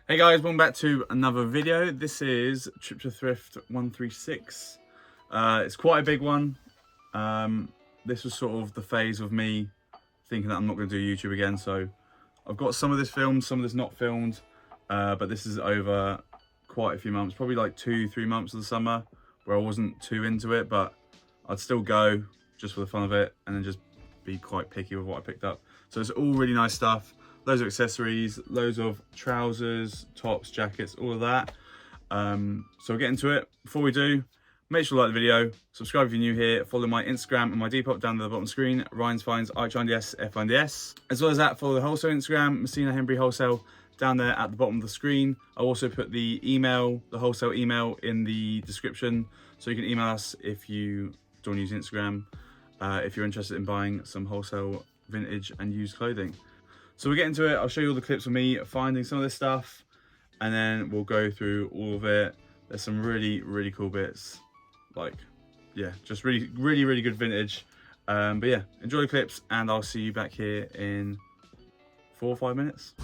Hey guys, welcome back to another video. This is Trip to Thrift 136. It's quite a big one. This was sort of the phase of me thinking that I'm not going to do YouTube again. So I've got some of this filmed, some of this not filmed. But this is over quite a few months, probably like 2-3 months of the summer where I wasn't too into it, but I'd still go just for the fun of it and then just be quite picky with what I picked up. So it's all really nice stuff. Loads of accessories, loads of trousers, tops, jackets, all of that. So we'll get into it. Before we do, make sure to like the video, subscribe if you're new here, follow my Instagram and my Depop down at the bottom screen, Ryan's Finds, IHNDS, As well as that, follow the wholesale Instagram, messinawholesale, down there at the bottom of the screen. I'll also put the email, the wholesale email in the description, so you can email us if you don't use Instagram, if you're interested in buying some wholesale vintage and used clothing. So we'll get into it. I'll show you all the clips of me finding some of this stuff, and then we'll go through all of it. There's some really, really cool bits. Like, yeah, just really good vintage. But yeah, enjoy the clips, and I'll see you back here in 4 or 5 minutes.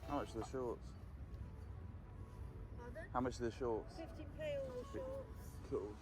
How much are the shorts? Pardon? How much are the shorts? 50p all the shorts. Cool.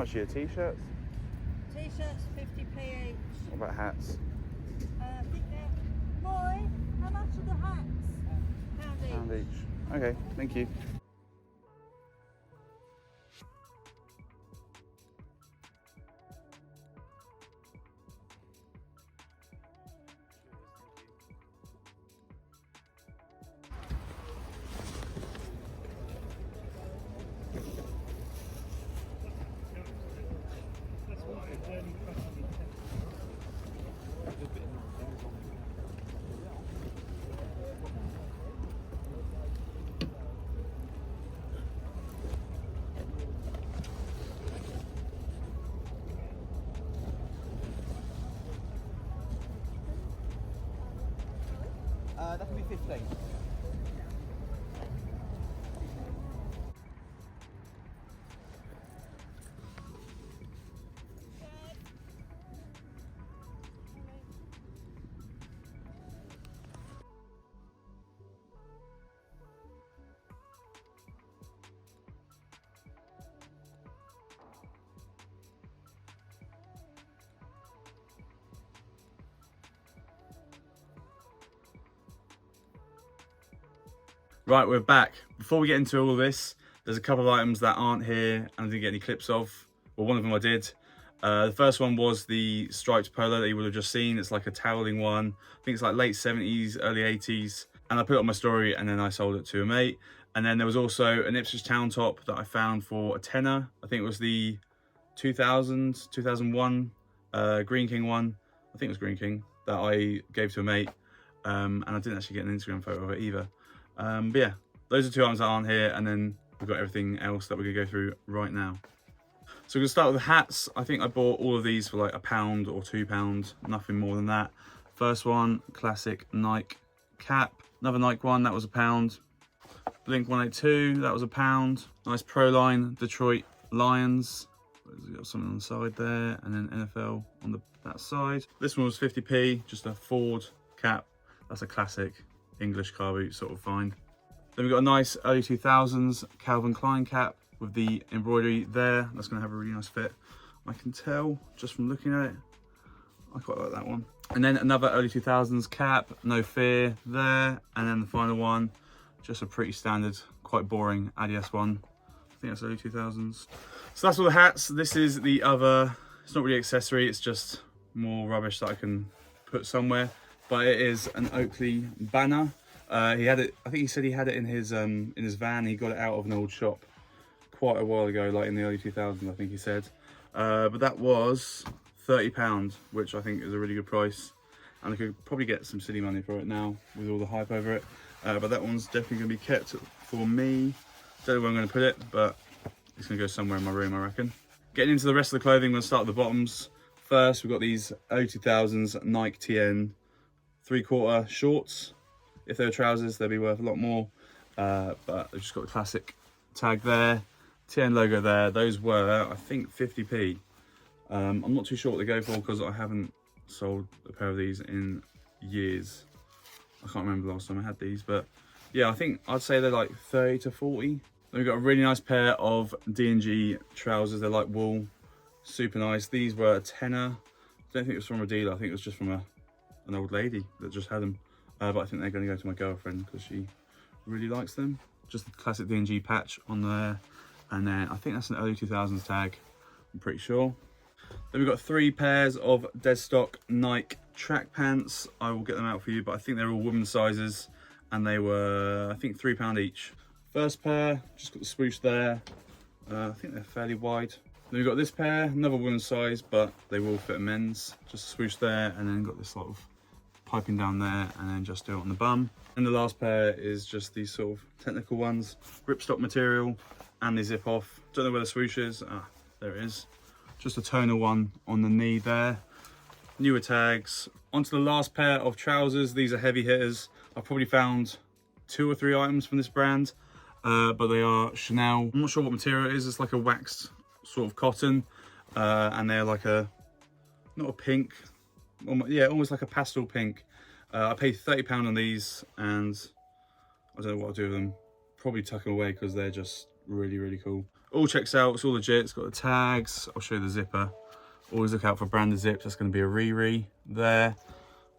much are your t-shirts? T-shirts 50p each. What about hats? I think they're... Boy, how much are the hats? Pound each. Okay, thank you. That can be 15. Right, we're back. Before we get into all this, there's a couple of items that aren't here and I didn't get any clips of. Well, one of them I did. The first one was the striped polo that you would have just seen. It's like a toweling one. I think it's like late 70s, early 80s. And I put it on my story and then I sold it to a mate. And then there was also an Ipswich Town top that I found for a tenner. I think it was the 2001 Green King one. I think it was Green King that I gave to a mate. And I didn't actually get an Instagram photo of it either. But yeah, those are two items that aren't here, and then we've got everything else that we're gonna go through right now. So we're gonna start with the hats. I think I bought all of these for like £1 or £2, nothing more than that. First one, classic Nike cap. Another Nike one, that was £1. Blink 182, that was £1. Nice Proline Detroit Lions. We've got something on the side there, and then NFL on that side. This one was 50p, just a Ford cap. That's a classic English car boot sort of find. Then we've got a nice early 2000s Calvin Klein cap with the embroidery there. That's going to have a really nice fit. I can tell just from looking at it. I quite like that one. And then another early 2000s cap, No Fear there. And then the final one, just a pretty standard, quite boring Adidas one. I think that's early 2000s. So that's all the hats. This is the other, it's not really accessory, it's just more rubbish that I can put somewhere. But it is an Oakley banner. He had it, I think he said he had it in his van. He got it out of an old shop quite a while ago, like in the early 2000s, I think he said. But that was £30, which I think is a really good price. And I could probably get some silly money for it now with all the hype over it. But that one's definitely going to be kept for me. Don't know where I'm going to put it, but it's going to go somewhere in my room, I reckon. Getting into the rest of the clothing, I'm going to start at the bottoms. First, we've got these early 2000s Nike TN 3/4 shorts. If they were trousers, they'd be worth a lot more. But they've just got the classic tag there, TN logo there. Those were, I think, 50p. I'm not too sure what they go for because I haven't sold a pair of these in years. I can't remember the last time I had these, but yeah, I think I'd say they're like 30 to 40. Then we've got a really nice pair of D&G trousers. They're like wool, super nice. These were a tenner. I don't think it was from a dealer. I think it was just from an old lady that just had them. But I think they're going to go to my girlfriend because she really likes them. Just the classic D&G patch on there. And then I think that's an early 2000s tag, I'm pretty sure. Then we've got 3 pairs of dead stock Nike track pants. I will get them out for you, but I think they're all women's sizes. And they were, I think, £3 each. First pair, just got the swoosh there. I think they're fairly wide. Then we've got this pair, another women's size, but they will fit a men's. Just a swoosh there, and then got this sort of piping down there, and then just do it on the bum. And the last pair is just these sort of technical ones. Ripstop material, and they zip off. Don't know where the swoosh is. Ah, there it is. Just a tonal one on the knee there. Newer tags. Onto the last pair of trousers. These are heavy hitters. I've probably found 2 or 3 items from this brand, but they are Chanel. I'm not sure what material it is. It's like a waxed sort of cotton, and they're like a, not a pink, yeah, almost like a pastel pink. I paid £30 on these, and I don't know what I'll do with them. Probably tuck them away because they're just really, really cool. All checks out, it's all legit. It's got the tags. I'll show you the zipper. Always look out for branded zips. That's going to be a Riri there.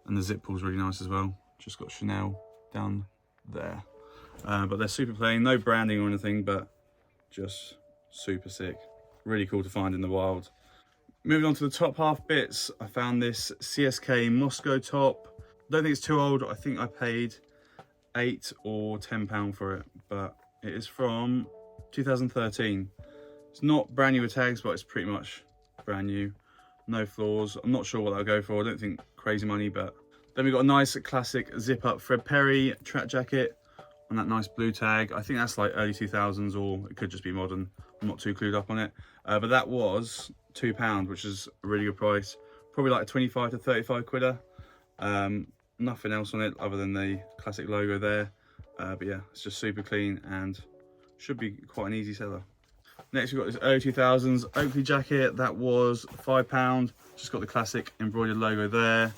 And the zip pull's really nice as well. Just got Chanel down there. But they're super plain, no branding or anything, but just super sick. Really cool to find in the wild. Moving on to the top half bits, I found this CSK Moscow top. Don't think it's too old. I think I paid £8 or £10 for it, but it is from 2013. It's not brand new with tags, but it's pretty much brand new. No flaws. I'm not sure what that'll go for. I don't think crazy money, but then we've got a nice classic zip up Fred Perry track jacket on that nice blue tag. I think that's like early 2000s, or it could just be modern. I'm not too clued up on it, but that was £2, which is a really good price. Probably like 25 to 35 quidder. Nothing else on it other than the classic logo there, but yeah, it's just super clean and should be quite an easy seller. Next we've got this early 2000s Oakley jacket. That was £5. Just got the classic embroidered logo there,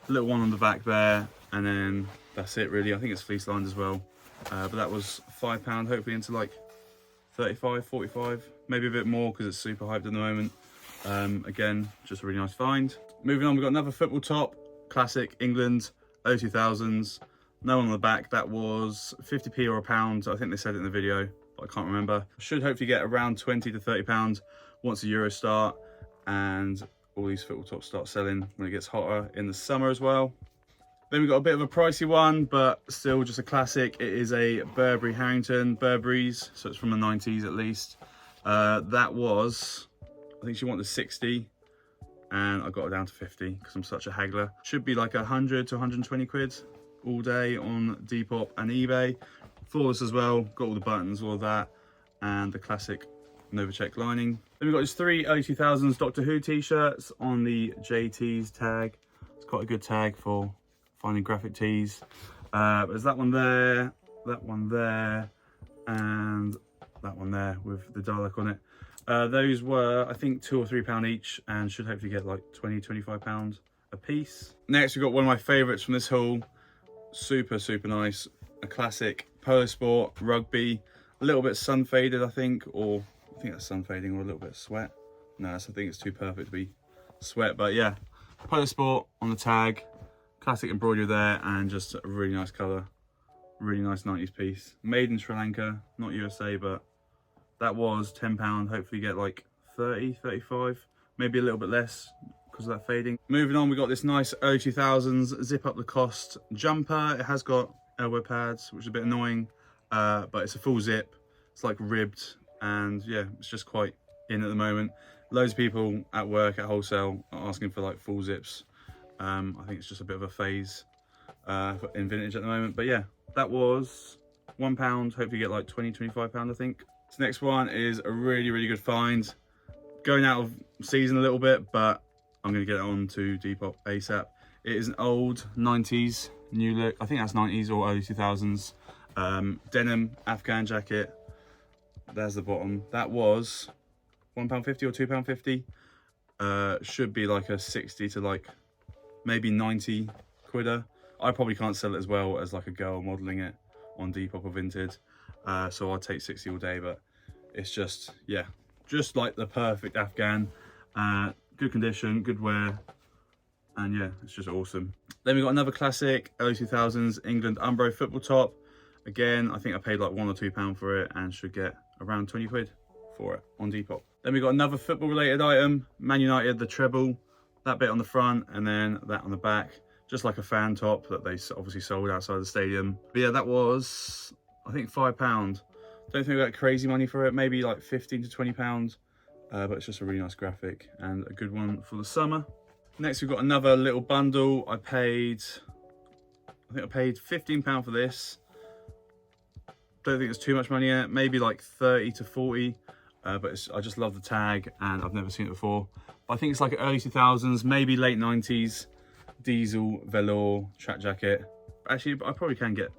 a little one on the back there, and then that's it really. I think it's fleece lined as well, but that was £5. Hopefully into like 35, 45, maybe a bit more because it's super hyped at the moment. Again, just a really nice find. Moving on, we've got another football top, classic England, early 2000s. No one on the back. That was 50p or £1. I think they said it in the video, but I can't remember. Should hopefully get around 20 to 30 pounds once the Euros start and all these football tops start selling when it gets hotter in the summer as well. Then we've got a bit of a pricey one, but still just a classic. It is a Burberry Harrington, Burberry's, so it's from the 90s at least. That was, I think she wanted 60, and I got it down to 50 because I'm such a haggler. Should be like 100 to 120 quid all day on Depop and eBay. Flawless as well, got all the buttons, all of that, and the classic Novacek lining. Then we've got these 3 early 2000s Doctor Who t-shirts on the JT's tag. It's quite a good tag for finding graphic tees. There's that one there, and that one there with the Dalek on it. Those were, I think, £2 or £3 each, and should hopefully get like 20, 25 pounds a piece. Next, we've got one of my favorites from this haul. Super, super nice. A classic Pol Sport rugby. A little bit sun faded, I think, or I think that's sun fading, or a little bit of sweat. No, I think it's too perfect to be sweat, but yeah. Pol Sport on the tag. Classic embroidery there, and just a really nice colour. Really nice 90s piece. Made in Sri Lanka, not USA, but that was £10. Hopefully get like 30, 35, maybe a little bit less because of that fading. Moving on, we got this nice early 2000s Zip Up Lacoste jumper. It has got elbow pads, which is a bit annoying, but it's a full zip. It's like ribbed, and yeah, it's just quite in at the moment. Loads of people at work at wholesale are asking for like full zips. I think it's just a bit of a phase in vintage at the moment, but yeah, that was £1. Hopefully get like 20, 25 pound, I think. This next one is a really, really good find. Going out of season a little bit, but I'm going to get it on to Depop ASAP. It is an old 90s new look. I think that's 90s or early 2000s. Denim Afghan jacket. There's the bottom. That was £1.50 or £2.50. Should be like a 60 to like maybe 90 quidder. I probably can't sell it as well as like a girl modelling it on Depop or Vinted. So I'll take 60 all day, but it's just, yeah, just like the perfect Afghan. Good condition, good wear, and yeah, it's just awesome. Then we got another classic early 2000s England Umro football top. Again, I think I paid like £1 or £2 for it and should get around 20 quid for it on Depop. Then we got another football related item, Man United, the treble, that bit on the front and then that on the back, just like a fan top that they obviously sold outside the stadium. But yeah, that was, I think, £5. Don't think we got crazy money for it, maybe like 15 to 20 pounds, but it's just a really nice graphic and a good one for the summer. Next, we've got another little bundle. I think I paid £15 for this. Don't think it's too much money yet, maybe like 30 to 40, but I just love the tag and I've never seen it before. But I think it's like early 2000s, maybe late 90s, diesel velour track jacket. Actually, I probably can get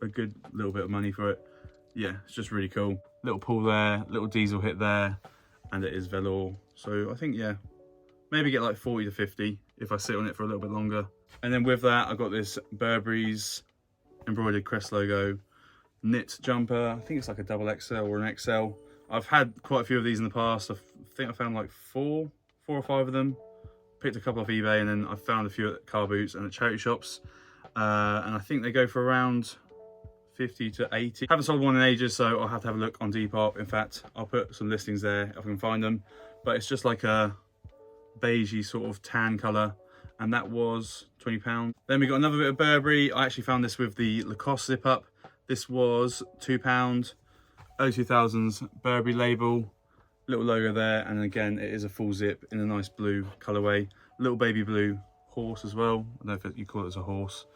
a good little bit of money for it. Yeah, it's just really cool. Little pull there, little diesel hit there, and it is velour. So I think, yeah, maybe get like 40 to 50 if I sit on it for a little bit longer. And then with that, I've got this Burberry's embroidered Crest logo knit jumper. I think it's like a double XL or an XL I've had quite a few of these in the past. I think I found like four or five of them. Picked a couple off eBay, and then I found a few at car boots and at charity shops. And I think they go for around 50 to 80. Haven't sold one in ages, so I'll have to have a look on Depop. In fact, I'll put some listings there if I can find them. But it's just like a beigey sort of tan colour, and that was £20. Then we got another bit of Burberry. I actually found this with the Lacoste Zip Up. This was £2. Early 2000s Burberry label, little logo there, and again it is a full zip in a nice blue colourway. Little baby blue horse as well. I don't know if you call it as a horse,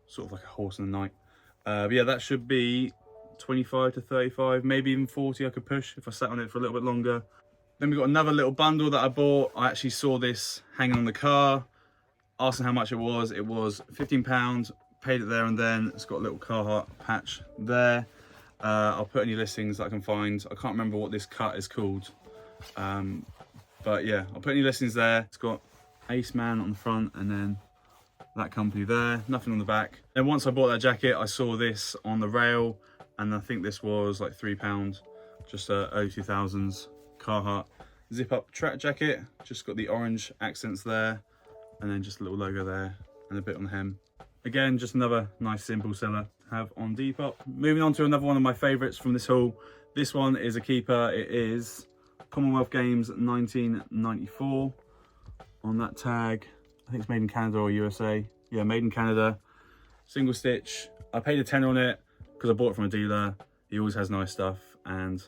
sort of like a horse in the night. But yeah, that should be 25 to 35, maybe even 40 I could push if I sat on it for a little bit longer. Then we got another little bundle that I bought. I actually saw this hanging on the car, asking how much it was. It was £15, paid it there and then. It's got a little Carhartt patch there. I'll put any listings that I can find. I can't remember what this cut is called. But yeah, I'll put any listings there. It's got Ace Man on the front and then that company there, nothing on the back. Then once I bought that jacket, I saw this on the rail, and I think this was like £3, just a early 2000s Carhartt Zip Up track jacket. Just got the orange accents there, and then just a little logo there, and a bit on the hem. Again, just another nice simple seller to have on Depop. Moving on to another one of my favourites from this haul. This one is a keeper. It is Commonwealth Games 1994 on that tag. I think it's made in Canada or USA. Yeah, made in Canada. Single stitch. I paid a tenner on it because I bought it from a dealer. He always has nice stuff, and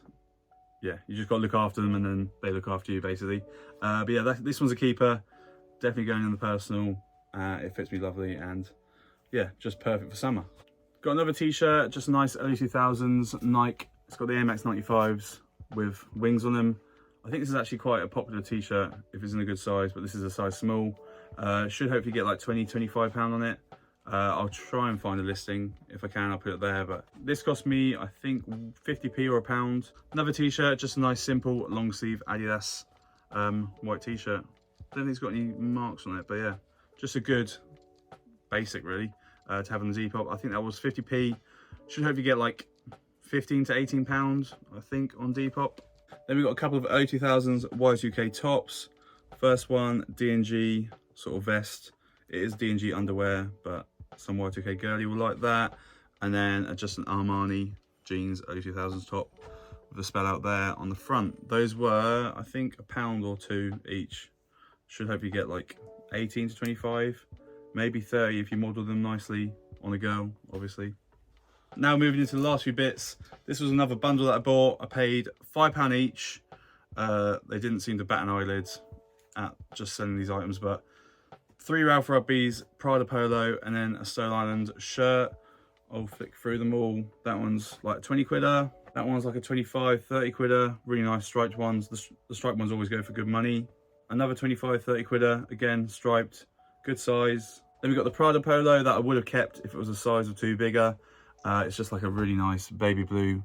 yeah, you just got to look after them and then they look after you basically. But yeah, this one's a keeper. Definitely going in the personal. It fits me lovely, and yeah, just perfect for summer. Got another t-shirt, just a nice early 2000s Nike. It's got the Air Max 95s with wings on them. I think this is actually quite a popular t-shirt if it's in a good size, but this is a size small. Should hopefully get like £20–25 on it. I'll try and find a listing. If I can, I'll put it there, but this cost me, I think, 50p or £1. Another t-shirt, just a nice simple long sleeve Adidas white t-shirt. I don't think it's got any marks on it, but yeah, just a good basic really to have on the Depop. I think that was 50p. Should hopefully get like £15 to £18, I think, on Depop. Then we've got a couple of early 2000s Y2K tops. First one, D&G sort of vest. It is D&G underwear, but some Y2K girly will like that. And then just an Armani jeans early 2000s top with a spell out there on the front. Those were, I think, £1 or £2 each. Should hopefully get like 18 to 25, maybe 30 if you model them nicely on a girl, obviously. Now moving into the last few bits. This was another bundle that I bought. I paid £5 each. They didn't seem to bat an eyelid at just selling these items, but 3 Ralph Rugby's, Prada Polo, and then a Stone Island shirt. I'll flick through them all. That one's like 20 quidder. That one's like a 25–30 quidder. Really nice striped ones. The striped ones always go for good money. Another 25–30 quidder, again striped, good size. Then we got the Prada Polo that I would have kept if it was a size or 2 bigger. It's just like a really nice baby blue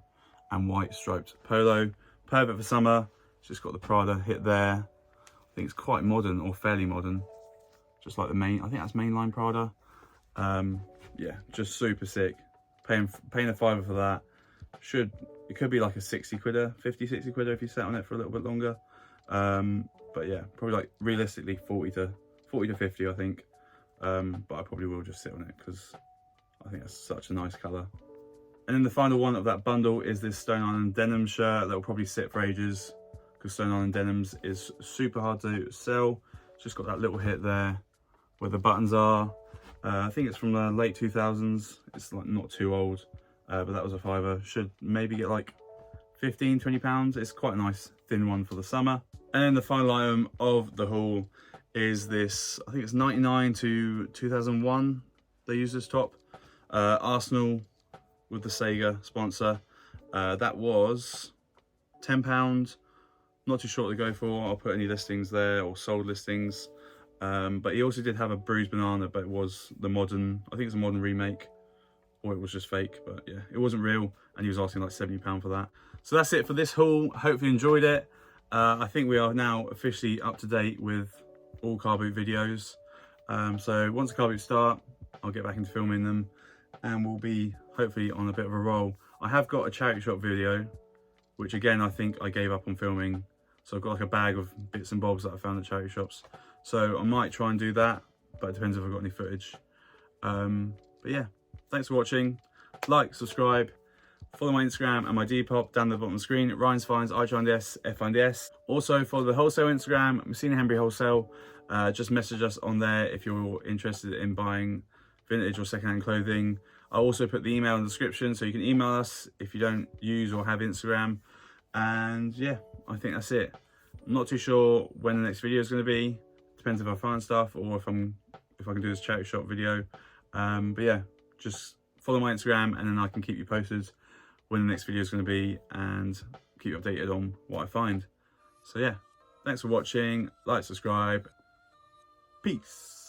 and white striped polo. Perfect for summer. It's just got the Prada hit there. I think it's quite modern, or fairly modern. Just like the main, I think that's mainline Prada. Yeah, just super sick. Paying a £5 for that. It could be like a 60 quidder, 50–60 quidder if you sat on it for a little bit longer. But yeah, probably like realistically 40 to 50, I think. But I probably will just sit on it because I think that's such a nice colour. And then the final one of that bundle is this Stone Island denim shirt that will probably sit for ages because Stone Island denims is super hard to sell. It's just got that little hit there where the buttons are. I think it's from the late 2000s. It's like not too old, but that was a £5. Should maybe get like £15–20. It's quite a nice thin one for the summer. And then the final item of the haul is this, I think it's 99 to 2001 they use this top. Arsenal with the Sega sponsor. That was £10. Not too short to go for. I'll put any listings there or sold listings. But he also did have a bruised banana, but it was the modern, I think it's a modern remake, or it was just fake, but yeah, it wasn't real, and he was asking like £70 for that. So that's it for this haul. Hopefully you enjoyed it. I think we are now officially up to date with all car boot videos. So once the car boots start, I'll get back into filming them, and we'll be hopefully on a bit of a roll. I have got a charity shop video, which again, I think I gave up on filming. So I've got like a bag of bits and bobs that I found at charity shops. So I might try and do that, but it depends if I've got any footage. But yeah, thanks for watching. Like, subscribe, follow my Instagram and my Depop down the bottom of the screen. Ryan's Finds, ITRNDS, FINDS. Also follow the wholesale Instagram, messinawholesale. Just message us on there if you're interested in buying vintage or secondhand clothing. I'll also put the email in the description, so you can email us if you don't use or have Instagram. And yeah, I think that's it. I'm not too sure when the next video is going to be. Depends if I find stuff or if I can do this charity shop video. But yeah, just follow my Instagram and then I can keep you posted when the next video is going to be and keep you updated on what I find. So yeah, thanks for watching. Like, subscribe. Peace.